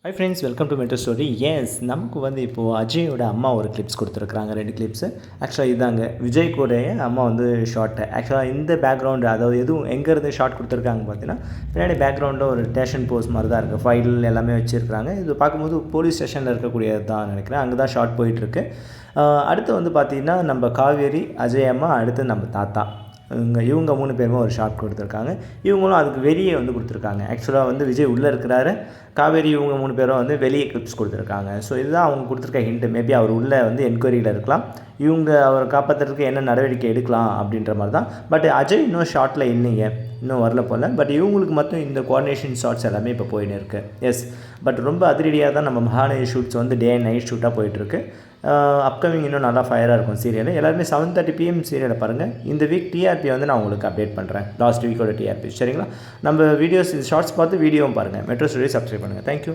High friends, welcome to metro story. Yes, நமக்கு வந்து இப்போது அஜயோட அம்மா ஒரு கிளிப்ஸ் கொடுத்துருக்குறாங்க, 2 கிளிப்ஸு. ஆக்சுவலாக இதாங்க விஜய் கூடைய அம்மா வந்து ஷார்ட்டு. ஆக்சுவலாக இந்த பேக்ரவுண்டு, அதாவது எதுவும் எங்கேருந்து ஷார்ட் கொடுத்துருக்காங்க பார்த்தீங்கன்னா, பின்னாடி பேக்ரவுண்டில் ஒரு ஸ்டேஷன் போஸ்ட் மாதிரி தான் இருக்குது. ஃபைல் எல்லாமே வச்சுருக்காங்க. இது பார்க்கும்போது போலீஸ் ஸ்டேஷனில் இருக்கக்கூடியது தான் நினைக்கிறேன். அங்கே தான் ஷார்ட் போயிட்டுருக்கு. அடுத்து வந்து பார்த்திங்கன்னா நம்ம காவேரி, அஜய் அம்மா, அடுத்து நம்ம தாத்தா, இவங்க 3 பேருமே ஒரு ஷார்ட் கொடுத்துருக்காங்க. இவங்களும் அதுக்கு வெளியே வந்து கொடுத்துருக்காங்க. ஆக்சுவலாக வந்து விஜய் உள்ளே இருக்கிறாரு, காவேரி இவங்க 3 பேரும் வந்து வெளியே கிளிப்ஸ் கொடுத்துருக்காங்க. ஸோ இதுதான் அவங்க கொடுத்துருக்க ஹிண்ட்டு. மேபி அவர் உள்ளே வந்து என்கொயரியில் இருக்கலாம், இவங்க அவரை காப்பாற்றுறதுக்கு என்ன நடவடிக்கை எடுக்கலாம் அப்படின்ற மாதிரி தான். பட் அஜய் இன்னும் ஷார்ட்டில் இல்லைங்க, இன்னும் வரல போல். பட் இவங்களுக்கு மட்டும் இந்த கோஆர்டினேஷன் ஷார்ட்ஸ் எல்லாமே இப்போ போயின்னு இருக்குது. எஸ், பட் ரொம்ப அதிரடியாக தான் நம்ம மகாநதி ஷூட்ஸ் வந்து டே அண்ட் நைட் ஷூட்டாக போயிட்டுருக்கு. அப்கமிங் இன்னும் நல்லா ஃபயராக இருக்கும் சீரியல். எல்லாருமே 7:30 PM சீரியலை பாருங்கள். இந்த வீக் டிஆர்பி வந்து நான் உங்களுக்கு அப்டேட் பண்ணுறேன், லாஸ்ட் வீக்கோட டிஆர்பி. சரிங்களா? நம்ம வீடியோஸ் ஷார்ட்ஸ் பார்த்து வீடியோவும் பாருங்கள். மெட்ரோ ஸ்டோரி சப்ஸ்கிரைப் பண்ணுங்கள். தேங்க்யூ.